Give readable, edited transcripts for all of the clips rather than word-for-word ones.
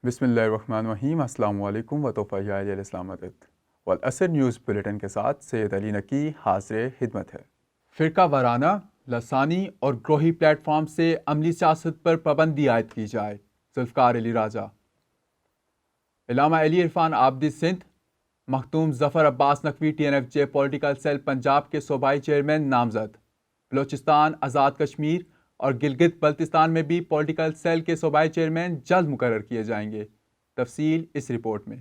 بسم اللہ الرحمن الرحیم۔ السلام علیکم وتوفیہ الاسلامت والعصر نیوز بلیٹن کے ساتھ سید علی نقی حاضر خدمت ہے۔ فرقہ وارانہ، لسانی اور گروہی پلیٹ فارم سے عملی سیاست پر پابندی عائد کی جائے، ذوالفقار علی راجہ۔ علامہ علی عرفان آبدی سندھ، مختوم ظفر Abbas Naqvi T N F جے پولیٹیکل سیل پنجاب کے صوبائی چیئرمین نامزد۔ بلوچستان، آزاد کشمیر اور گلگت بلتستان میں بھی پولیٹیکل سیل کے صوبائی چیئرمین جلد مقرر کیے جائیں گے۔ تفصیل اس رپورٹ میں۔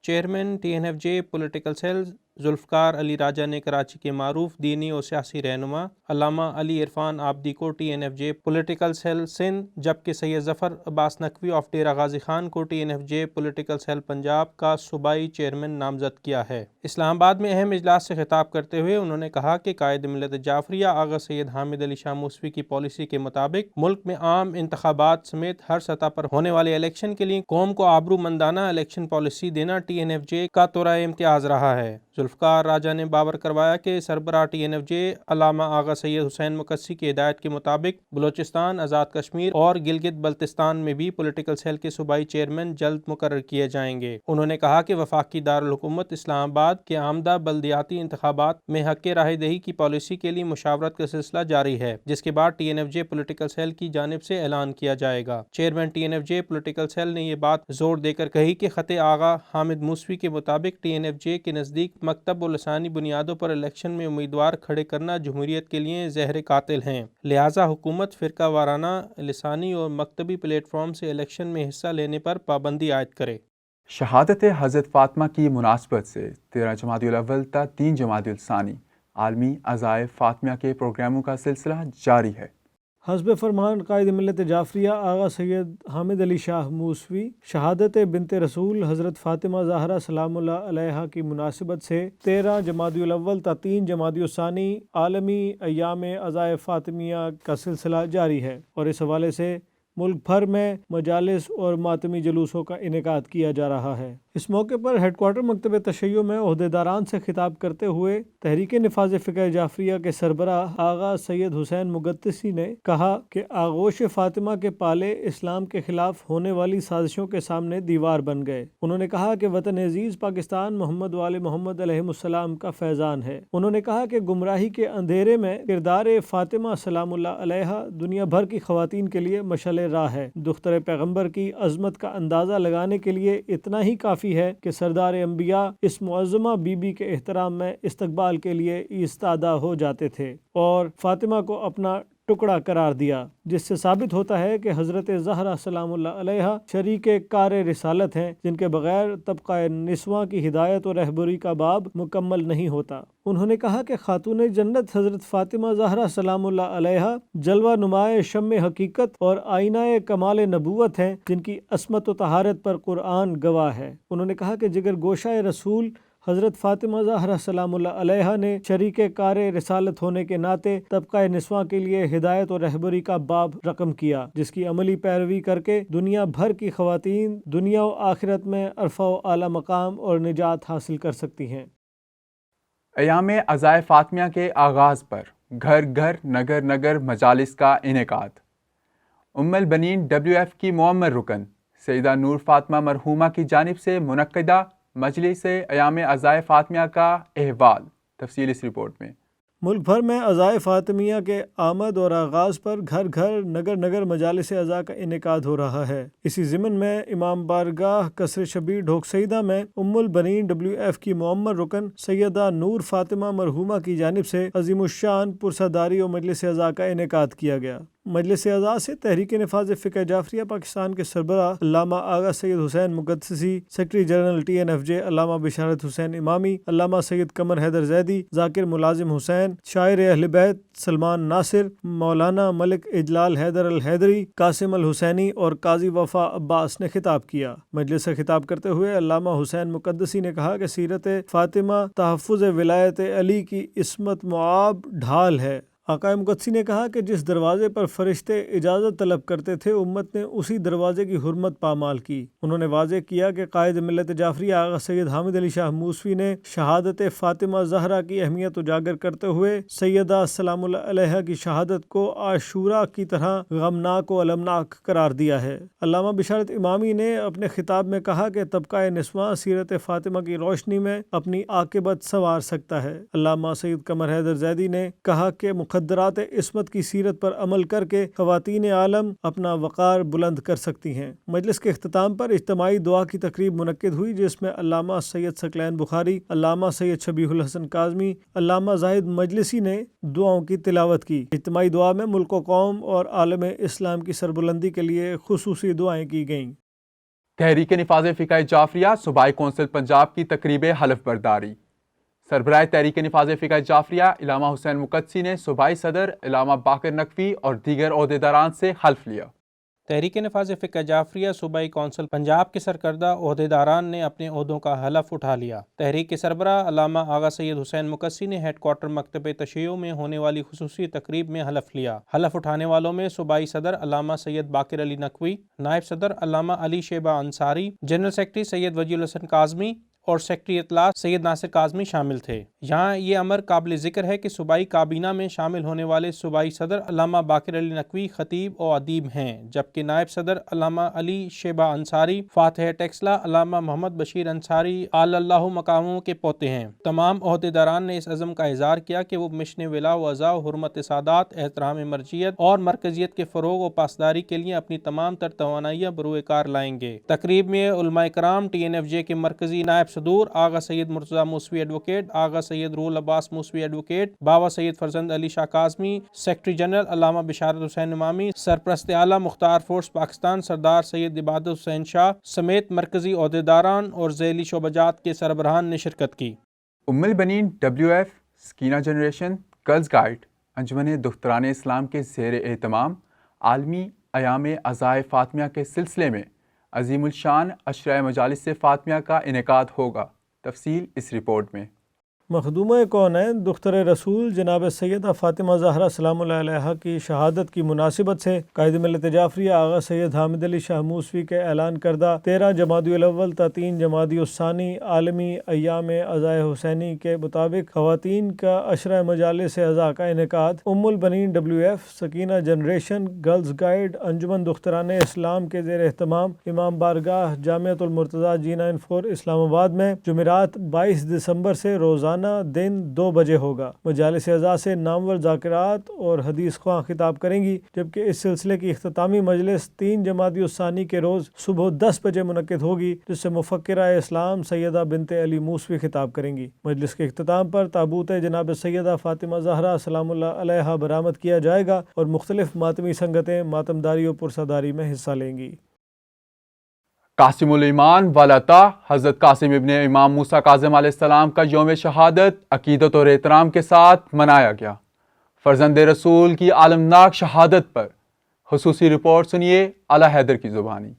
چیئرمین ٹی این ایف جے پولیٹیکل سیل ذوالفقار علی راجہ نے کراچی کے معروف دینی اور سیاسی رہنما علامہ علی عرفان آبدی کو ٹی این ایف جے پولیٹیکل سیل سندھ، جبکہ سید ظفر عباس نقوی آف ڈیرہ غازی خان کو ٹی این ایف جے پولیٹیکل سیل پنجاب کا صوبائی چیئرمین نامزد کیا ہے۔ اسلام آباد میں اہم اجلاس سے خطاب کرتے ہوئے انہوں نے کہا کہ قائد ملت جعفریہ آغا سید حامد علی شاہ موسوی کی پالیسی کے مطابق ملک میں عام انتخابات سمیت ہر سطح پر ہونے والے الیکشن کے لیے قوم کو آبرو مندانہ الیکشن پالیسی دینا ٹی این ایف جے کا طورۂ امتیاز رہا ہے۔ ذوالفقار راجہ نے باور کروایا کہ سربراہ ٹی این ایف جے علامہ آغا سید حسین مقدسی کی ہدایت کے مطابق بلوچستان، آزاد کشمیر اور گلگت بلتستان میں بھی پولیٹیکل سیل کے صوبائی چیئرمین جلد مقرر کیے جائیں گے۔ انہوں نے کہا کہ وفاقی دارالحکومت اسلام آباد کے آمدہ بلدیاتی انتخابات میں حق رائے دہی کی پالیسی کے لیے مشاورت کا سلسلہ جاری ہے، جس کے بعد ٹی این ایف جے پولیٹیکل سیل کی جانب سے اعلان کیا جائے گا۔ چیئرمین ٹی این ایف جے پولیٹیکل سیل نے یہ بات زور دے کر کہی کہ خط آغا حامد موسوی کے مطابق ٹی این ایف جے کے نزدیک مکتب و لسانی بنیادوں پر الیکشن میں امیدوار کھڑے کرنا جمہوریت کے لیے زہر قاتل ہیں، لہٰذا حکومت فرقہ وارانہ، لسانی اور مکتبی پلیٹ فارم سے الیکشن میں حصہ لینے پر پابندی عائد کرے۔ شہادت حضرت فاطمہ کی مناسبت سے 13 جمادی الاول تا 3 جمادی الثانی عالمی عزائے فاطمیہ کے پروگراموں کا سلسلہ جاری ہے۔ حسب فرمان قائد ملت جعفریہ آغا سید حامد علی شاہ موسوی شہادت بنت رسول حضرت فاطمہ زہرا سلام اللہ علیہا کی مناسبت سے 13 جمادی الاول تا 3 جمادی الثانی عالمی ایام عزائے فاطمیہ کا سلسلہ جاری ہے، اور اس حوالے سے ملک بھر میں مجالس اور ماتمی جلوسوں کا انعقاد کیا جا رہا ہے۔ اس موقع پر ہیڈ کوارٹر مکتب تشیع میں عہدیداران سے خطاب کرتے ہوئے تحریک نفاذ فقہ جعفریہ کے سربراہ آغا سید حسین مقدسی نے کہا کہ آغوش فاطمہ کے پالے اسلام کے خلاف ہونے والی سازشوں کے سامنے دیوار بن گئے۔ انہوں نے کہا کہ وطن عزیز پاکستان محمد وآل محمد علیہ السلام کا فیضان ہے۔ انہوں نے کہا کہ گمراہی کے اندھیرے میں کردار فاطمہ سلام اللہ علیہا دنیا بھر کی خواتین کے لیے مشعل راہ ہے۔ دختر پیغمبر کی عظمت کا اندازہ لگانے کے لیے اتنا ہی کافی ہے کہ سردار انبیاء اس معظمہ بی بی کے احترام میں استقبال کے لیے ایستادہ ہو جاتے تھے اور فاطمہ کو اپنا ٹکڑا قرار دیا، جس سے ثابت ہوتا ہے کہ حضرت زہرا سلام اللہ علیہا شریک کار رسالت ہیں، جن کے بغیر طبقہ نسواں کی ہدایت و رہبری کا باب مکمل نہیں ہوتا۔ انہوں نے کہا کہ خاتون جنت حضرت فاطمہ زہرا سلام اللہ علیہا جلوہ نمائے شمع حقیقت اور آئینہ کمال نبوت ہیں، جن کی عصمت و طہارت پر قرآن گواہ ہے۔ انہوں نے کہا کہ جگر گوشہ رسول حضرت فاطمہ زہرا سلام اللہ علیہا نے شریک کار رسالت ہونے کے ناطے طبقہ نسواں کے لیے ہدایت و رہبری کا باب رقم کیا، جس کی عملی پیروی کر کے دنیا بھر کی خواتین دنیا و آخرت میں عرفہ و اعلیٰ مقام اور نجات حاصل کر سکتی ہیں۔ ایام عزائے فاطمیہ کے آغاز پر گھر گھر نگر نگر مجالس کا انعقاد۔ ام البنین ڈبلیو ایف کی معمر رکن سیدہ نور فاطمہ مرحومہ کی جانب سے منعقدہ مجلس ایام عزائے فاطمیہ کا احوال۔ تفصیل اس رپورٹ میں۔ ملک بھر میں عزائے فاطمیہ کے آمد اور آغاز پر گھر گھر نگر نگر مجالس عزا کا انعقاد ہو رہا ہے۔ اسی ضمن میں امام بارگاہ قصر شبیر ڈھوک سیدہ میں ام البنین ڈبلیو ایف کی معمر رکن سیدہ نور فاطمہ مرحومہ کی جانب سے عظیم الشان پرساداری و مجلس عزا کا انعقاد کیا گیا۔ مجلس عزا سے تحریک نفاذ فقہ جعفریہ پاکستان کے سربراہ علامہ Agha Syed Hussain Muqaddasi, secretary general T N F J علامہ بشارت حسین امامی، علامہ سید قمر حیدر زیدی، ذاکر ملازم حسین، شاعر اہل بیت سلمان ناصر، مولانا ملک اجلال حیدر الحیدری، قاسم الحسینی اور قاضی وفا عباس نے خطاب کیا۔ مجلس سے خطاب کرتے ہوئے علامہ حسین مقدسی نے کہا کہ سیرت فاطمہ تحفظ ولایت علی کی عصمت معاب ڈھال ہے۔ آقا مقدسی نے کہا کہ جس دروازے پر فرشتے اجازت طلب کرتے تھے امت نے اسی دروازے کی حرمت پامال کی۔ انہوں نے واضح کیا کہ قائد ملت جعفریہ آغا سید حامد علی شاہ موسوی نے شہادت فاطمہ زہرا کی اہمیت اجاگر کرتے ہوئے سیدہ سلام اللہ علیہا کی شہادت کو عاشورہ کی طرح غمناک و المناک قرار دیا ہے۔ علامہ بشارت امامی نے اپنے خطاب میں کہا کہ طبقہ نسواں سیرت فاطمہ کی روشنی میں اپنی عاقبت سنوار سکتا ہے۔ علامہ سید قمر حیدر زیدی نے کہا کہ مقدرات عصمت کی سیرت پر عمل کر کے خواتین عالم اپنا وقار بلند کر سکتی ہیں۔ مجلس کے اختتام پر اجتماعی دعا کی تقریب منعقد ہوئی جس میں علامہ سید ثقلین بخاری، علامہ سید شبیہ الحسن کاظمی، علامہ زاہد مجلسی نے دعاؤں کی تلاوت کی۔ اجتماعی دعا میں ملک و قوم اور عالم اسلام کی سربلندی کے لیے خصوصی دعائیں کی گئیں۔ تحریک نفاذ فقہ جعفریہ صوبائی کونسل پنجاب کی تقریب حلف برداری۔ سربراہ تحریک نفاذ فقہ جعفریہ علامہ حسین مقدسی نے صوبائی صدر علامہ باقر نقوی اور دیگر عہدیداران سے حلف لیا۔ تحریک نفاذ فقہ جعفریہ صوبائی کونسل پنجاب کے سرکردہ عہدیداران نے اپنے عہدوں کا حلف اٹھا لیا۔ تحریک کے سربراہ علامہ آغا سید حسین مقدسی نے ہیڈ کوارٹر مکتب تشیع میں ہونے والی خصوصی تقریب میں حلف لیا۔ حلف اٹھانے والوں میں صوبائی صدر علامہ سید باقر علی نقوی، نائب صدر علامہ علی شیبہ انصاری، جنرل سیکرٹری سید وجیہ الحسن کاظمی اور سیکرٹری اطلاع سید ناصر کاظمی شامل تھے۔ یہاں یہ امر قابل ذکر ہے کہ صوبائی کابینہ میں شامل ہونے والے صوبائی صدر علامہ باقر علی نقوی خطیب و ادیب ہیں، جبکہ نائب صدر علامہ علی شیبہ انصاری فاتح ٹیکسلا علامہ محمد بشیر انصاری آل اللہ مقاموں کے پوتے ہیں۔ تمام عہدیداران نے اس عزم کا اظہار کیا کہ وہ مشن ولا و عزا و حرمت سادات، احترام مرجعیت اور مرکزیت کے فروغ و پاسداری کے لیے اپنی تمام تر توانائیاں بروئے کار لائیں گے۔ تقریب میں علماء کرام، TNFJ کے مرکزی نائب صدور آغا سید مرتضیٰ موسوی ایڈوکیٹ، آغا سید روح العباس موسوی ایڈوکیٹ، بابا سید فرزند علی شاہ کاظمی، سیکرٹری جنرل علامہ بشارت حسین امامی، سرپرست اعلیٰ مختار فورس پاکستان سردار سید عبادت حسین شاہ سمیت مرکزی عہدیداران اور ذیلی شعبہ جات کے سربراہان نے شرکت کی۔ Umm ul-Banin WF Sakina generation girls guide Anjuman Dukhtaran Islam کے زیر اہتمام عالمی ایام عزائے فاطمیہ کے سلسلے میں عظیم الشان عشرہ مجالس فاطمیہ کا انعقاد ہوگا۔ تفصیل اس رپورٹ میں۔ مخدومہ کونین دختر رسول جناب سیدہ فاطمہ زہرا سلام اللہ علیہا کی شہادت کی مناسبت سے قائد ملت جعفریہ آغا سید حامد علی شاہ موسوی کے اعلان کردہ 13 جمادی الاول تا 3 جمادی الثانی عالمی ایام عزائے حسینی کے مطابق خواتین کا عشرہ مجالس عزا کا انعقاد Umm ul-Banin WF Sakina generation girls guide Anjuman Dukhtaran Islam کے زیر اہتمام امام بارگاہ جامعۃ المرتضیٰ G94 اسلام آباد میں جمعرات 22 دسمبر سے روزانہ دن 2 بجے ہوگا۔ مجالس عزا سے نامور ذاکرات اور حدیث خواں خطاب کریں گی، جبکہ اس سلسلے کی اختتامی مجلس 3 جمادی الثانی کے روز صبح 10 بجے منعقد ہوگی، جس سے مفکرہ اسلام سیدہ بنت علی موسوی خطاب کریں گی۔ مجلس کے اختتام پر تابوت جناب سیدہ فاطمہ زہرا سلام اللہ علیہا برآمد کیا جائے گا اور مختلف ماتمی سنگتیں ماتمداری و پرساداری میں حصہ لیں گی۔ قاسم الایمان والعطا حضرت قاسم ابن امام موسیٰ کاظم علیہ السلام کا یوم شہادت عقیدت اور احترام کے ساتھ منایا گیا۔ فرزند رسول کی عالمناک شہادت پر خصوصی رپورٹ سنیے اعلیٰ حیدر کی زبانی۔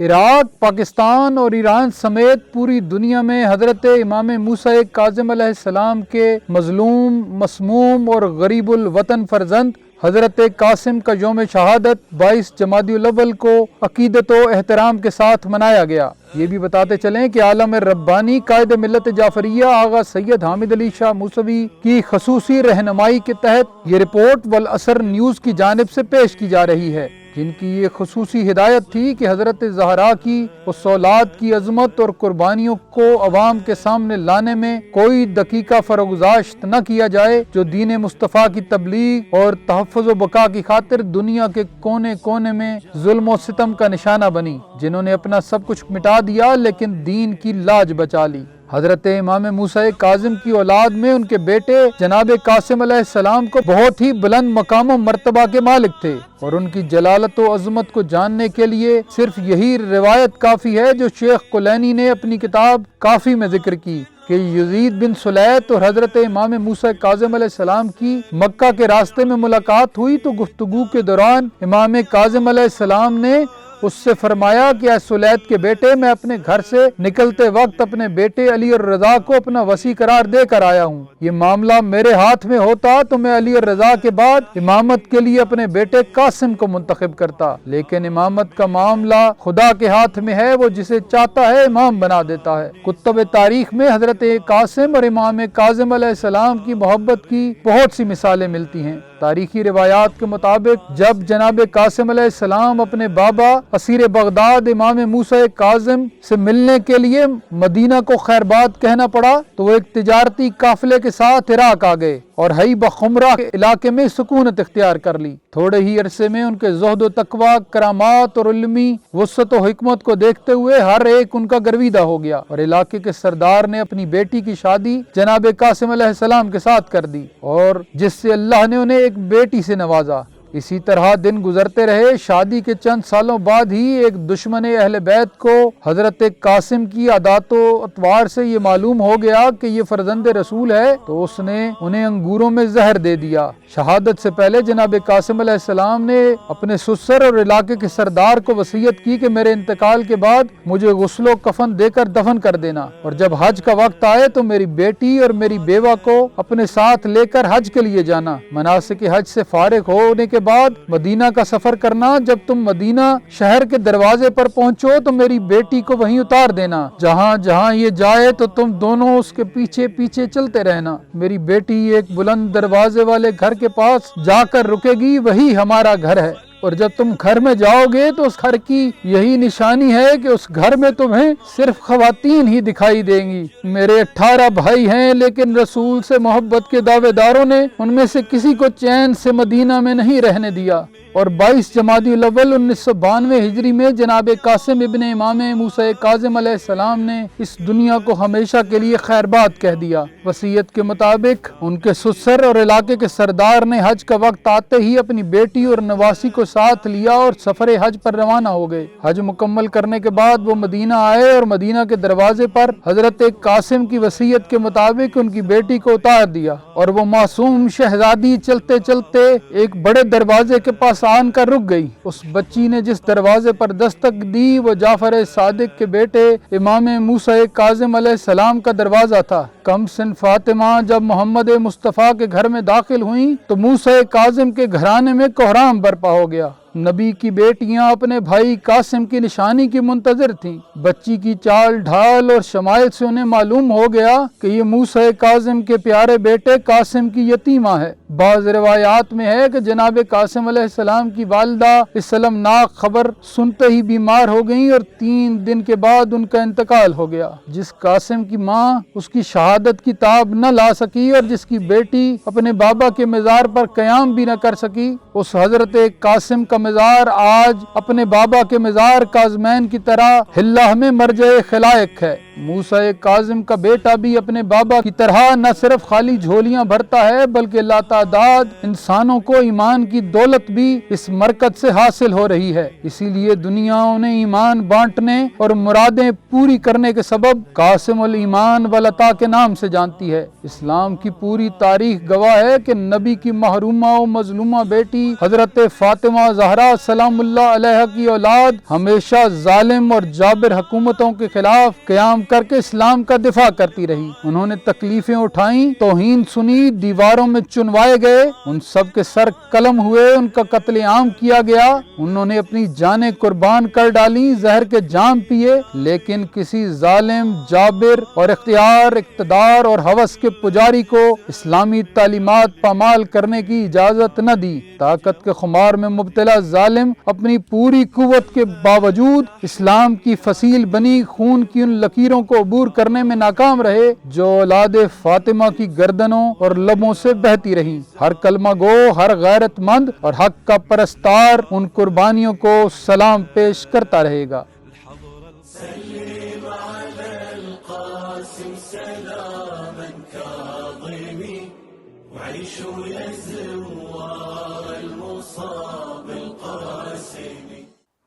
عراق، پاکستان اور ایران سمیت پوری دنیا میں حضرت امام موسیٰ کاظم علیہ السلام کے مظلوم، مسموم اور غریب الوطن فرزند حضرت قاسم کا یوم شہادت 22 جمادی الاول کو عقیدت و احترام کے ساتھ منایا گیا۔ یہ بھی بتاتے چلیں کہ عالم ربانی قائد ملت جعفریہ آغا سید حامد علی شاہ موسوی کی خصوصی رہنمائی کے تحت یہ رپورٹ والعصر نیوز کی جانب سے پیش کی جا رہی ہے، جن کی یہ خصوصی ہدایت تھی کہ حضرت زہرا کی اس اولاد کی عظمت اور قربانیوں کو عوام کے سامنے لانے میں کوئی دقیقہ فروگزاشت نہ کیا جائے، جو دین مصطفیٰ کی تبلیغ اور تحفظ و بقا کی خاطر دنیا کے کونے کونے میں ظلم و ستم کا نشانہ بنی، جنہوں نے اپنا سب کچھ مٹا دیا لیکن دین کی لاج بچا لی۔ حضرت امام موسیٰ کاظم کی اولاد میں ان کے بیٹے جناب قاسم علیہ السلام کو بہت ہی بلند مقام و مرتبہ کے مالک تھے، اور ان کی جلالت و عظمت کو جاننے کے لیے صرف یہی روایت کافی ہے جو شیخ کلینی نے اپنی کتاب کافی میں ذکر کی کہ یزید بن سلیط اور حضرت امام موسیٰ کاظم علیہ السلام کی مکہ کے راستے میں ملاقات ہوئی تو گفتگو کے دوران امام کاظم علیہ السلام نے اس سے فرمایا کہ اے سلیط کے بیٹے، میں اپنے گھر سے نکلتے وقت اپنے بیٹے علی الرضا کو اپنا وصی قرار دے کر آیا ہوں۔ یہ معاملہ میرے ہاتھ میں ہوتا تو میں علی الرضا کے بعد امامت کے لیے اپنے بیٹے قاسم کو منتخب کرتا، لیکن امامت کا معاملہ خدا کے ہاتھ میں ہے، وہ جسے چاہتا ہے امام بنا دیتا ہے۔ کتب تاریخ میں حضرت قاسم اور امام کاظم علیہ السلام کی محبت کی بہت سی مثالیں ملتی ہیں۔ تاریخی روایات کے مطابق جب جناب قاسم علیہ السلام اپنے بابا اسیر بغداد امام موسیٰ کاظم سے ملنے کے لیے مدینہ کو خیرباد کہنا پڑا تو وہ ایک تجارتی قافلے کے ساتھ عراق آ گئے اور ہی بخمرہ کے علاقے میں سکونت اختیار کر لی۔ تھوڑے ہی عرصے میں ان کے زہد و تقوی، کرامات اور علمی وسعت و حکمت کو دیکھتے ہوئے ہر ایک ان کا گرویدہ ہو گیا اور علاقے کے سردار نے اپنی بیٹی کی شادی جناب قاسم علیہ السلام کے ساتھ کر دی اور جس سے اللہ نے انہیں ایک بیٹی سے نوازا۔ اسی طرح دن گزرتے رہے، شادی کے چند سالوں بعد ہی ایک دشمن اہل بیت کو حضرت قاسم کی عادات و اطوار سے یہ معلوم ہو گیا کہ یہ فرزند رسول ہے، تو اس نے انہیں انگوروں میں زہر دے دیا۔ شہادت سے پہلے جناب قاسم علیہ السلام نے اپنے سسر اور علاقے کے سردار کو وصیت کی کہ میرے انتقال کے بعد مجھے غسل و کفن دے کر دفن کر دینا، اور جب حج کا وقت آئے تو میری بیٹی اور میری بیوہ کو اپنے ساتھ لے کر حج کے لیے جانا۔ مناسک حج سے فارغ ہونے کے بعد مدینہ کا سفر کرنا۔ جب تم مدینہ شہر کے دروازے پر پہنچو تو میری بیٹی کو وہیں اتار دینا، جہاں جہاں یہ جائے تو تم دونوں اس کے پیچھے پیچھے چلتے رہنا۔ میری بیٹی ایک بلند دروازے والے گھر کے پاس جا کر رکے گی، وہی ہمارا گھر ہے، اور جب تم گھر میں جاؤ گے تو اس گھر کی یہی نشانی ہے کہ اس گھر میں تمہیں صرف خواتین ہی دکھائی دیں گی۔ میرے 18 بھائی ہیں، لیکن رسول سے محبت کے دعوے داروں نے ان میں سے کسی کو چین سے مدینہ میں نہیں رہنے دیا، اور 22 جمادی الاول 1992 ہجری میں جناب قاسم ابن امام موسیٰ کاظم علیہ السلام نے اس دنیا کو ہمیشہ کے لیے خیرباد کہہ دیا۔ وصیت کے مطابق ان کے سسر اور علاقے کے سردار نے حج کا وقت آتے ہی اپنی بیٹی اور نواسی کو ساتھ لیا اور سفر حج پر روانہ ہو گئے۔ حج مکمل کرنے کے بعد وہ مدینہ آئے اور مدینہ کے دروازے پر حضرت قاسم کی وصیت کے مطابق ان کی بیٹی کو اتار دیا، اور وہ معصوم شہزادی چلتے چلتے ایک بڑے دروازے کے پاس آن کر رک گئی۔ اس بچی نے جس دروازے پر دستک دی وہ جعفر صادق کے بیٹے امام موسیٰ کاظم علیہ السلام کا دروازہ تھا۔ کم سن فاطمہ جب محمد مصطفیٰ کے گھر میں داخل ہوئیں تو موسیٰ کاظم کے گھرانے میں کوہرام برپا ہو گیا۔ نبی کی بیٹیاں اپنے بھائی قاسم کی نشانی کی منتظر تھیں۔ بچی کی چال ڈھال اور شمائل سے انہیں معلوم ہو گیا کہ یہ موسیٰ کاظم کے پیارے بیٹے قاسم کی یتیمہ ہے۔ بعض روایات میں ہے کہ جناب قاسم علیہ السلام کی والدہ اس المناک خبر سنتے ہی بیمار ہو گئیں اور 3 دن کے بعد ان کا انتقال ہو گیا۔ جس قاسم کی ماں اس کی شہادت کی تاب نہ لا سکی اور جس کی بیٹی اپنے بابا کے مزار پر قیام بھی نہ کر سکی، اس حضرت قاسم کا مزار آج اپنے بابا کے مزار کاظمین کی طرح ہلہ میں مرجع خلائق ہے۔ موسیٰ کاظم کا بیٹا بھی اپنے بابا کی طرح نہ صرف خالی جھولیاں بھرتا ہے بلکہ لاتعداد انسانوں کو ایمان کی دولت بھی اس مرکز سے حاصل ہو رہی ہے۔ اسی لیے دنیا انہیں ایمان بانٹنے اور مرادیں پوری کرنے کے سبب قاسم الایمان والعطا کے نام سے جانتی ہے۔ اسلام کی پوری تاریخ گواہ ہے کہ نبی کی محرومہ و مظلومہ بیٹی حضرت فاطمہ زہرا سلام اللہ علیہ کی اولاد ہمیشہ ظالم اور جابر حکومتوں کے خلاف قیام کر کے اسلام کا دفاع کرتی رہی۔ انہوں نے تکلیفیں اٹھائیں، توہین سنی، دیواروں میں چنوائے گئے، ان سب کے سر قلم ہوئے، ان کا قتل عام کیا گیا، انہوں نے اپنی جانیں قربان کر ڈالی، زہر کے جام پیے، لیکن کسی ظالم، جابر اور اقتدار اور ہوس کے پجاری کو اسلامی تعلیمات پامال کرنے کی اجازت نہ دی۔ طاقت کے خمار میں مبتلا ظالم اپنی پوری قوت کے باوجود اسلام کی فصیل بنی خون کی ان لکیروں کو عبور کرنے میں ناکام رہے جو اولاد فاطمہ کی گردنوں اور لبوں سے بہتی رہیں۔ ہر کلمہ گو، ہر غیرت مند اور حق کا پرستار ان قربانیوں کو سلام پیش کرتا رہے گا۔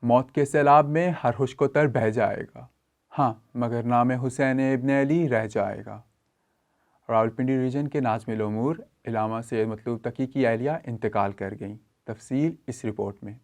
موت کے سیلاب میں ہر خشک و تر بہہ جائے گا، ہاں مگر نام حسین ابن علی رہ جائے گا۔ راولپنڈی ریجن کے ناظم الامور علامہ سید مطلوب تقی کی اہلیہ انتقال کر گئیں. تفصیل اس رپورٹ میں.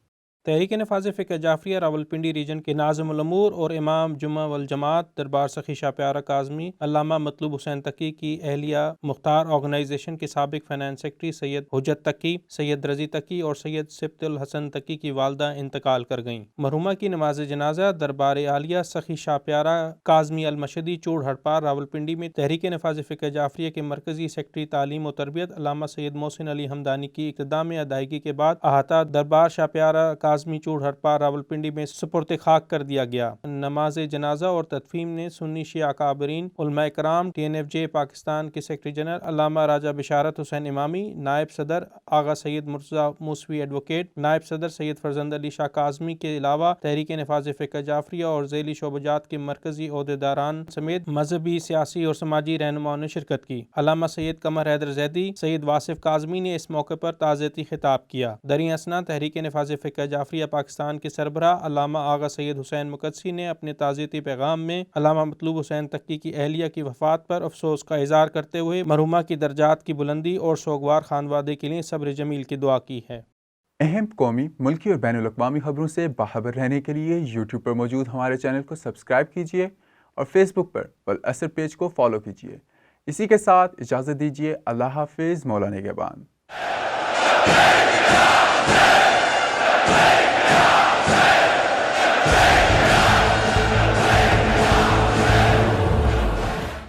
تحریک نفاذ فقہ جعفریہ راولپنڈی ریجن کے ناظم الامور اور امام جمعہ والجماعت دربار سخی شاہ پیارا کاظمی علامہ مطلوب حسین تقی کی اہلیہ مختار آرگنائزیشن کے سابق فائنانس سیکرٹری سید حجت تقی، سید رضی تقی اور سید سبط الحسن تقی کی والدہ انتقال کر گئیں. مرحومہ کی نماز جنازہ دربار عالیہ سخی شاہ پیارا کاظمی المشدی چوڑ ہڑپار راولپنڈی میں تحریک نفاذ فقہ جعفریہ کے مرکزی سیکرٹری تعلیم و تربیت علامہ سید محسن علی حمدانی کی اقتداء میں ادائیگی کے بعد احاطہ دربار شاہ پیارا کاظمی چوڑ ہڑپار راولپنڈی میں سپرد خاک کر دیا گیا. نماز جنازہ اور تدفین نے سنی شیعہ اکابرین، علماء کرام، TNFJ پاکستان کے سیکرٹری جنرل علامہ راجہ بشارت حسین امامی، نائب صدر آغا سید مرتضیٰ موسوی ایڈوکیٹ، نائب صدر سید فرزند علی شاہ کاظمی کے علاوہ تحریک نفاذ فقہ جعفریہ اور ذیلی شعبجات کے مرکزی عہدیداران سمیت مذہبی، سیاسی اور سماجی رہنماؤں نے شرکت کی. علامہ سید قمر حیدر زیدی، سید واصف کاظمی نے اس موقع پر تعزیتی خطاب کیا. دریں اثنا تحریک نفاذ فقہ جعفریہ پاکستان کے سربراہ علامہ آغا سید حسین مقدسی نے اپنے تعزیتی پیغام میں علامہ مطلوب حسین تقی کی اہلیہ کی وفات پر افسوس کا اظہار کرتے ہوئے مرحومہ کی درجات کی بلندی اور سوگوار خانوادے کے لیے صبر جمیل کی دعا کی ہے. اہم قومی، ملکی اور بین الاقوامی خبروں سے باخبر رہنے کے لیے یوٹیوب پر موجود ہمارے چینل کو سبسکرائب کیجیے اور فیس بک پر والاثر پیج کو فالو کیجیے. اسی کے ساتھ اجازت دیجیے. اللہ حافظ. مولا نگہبان.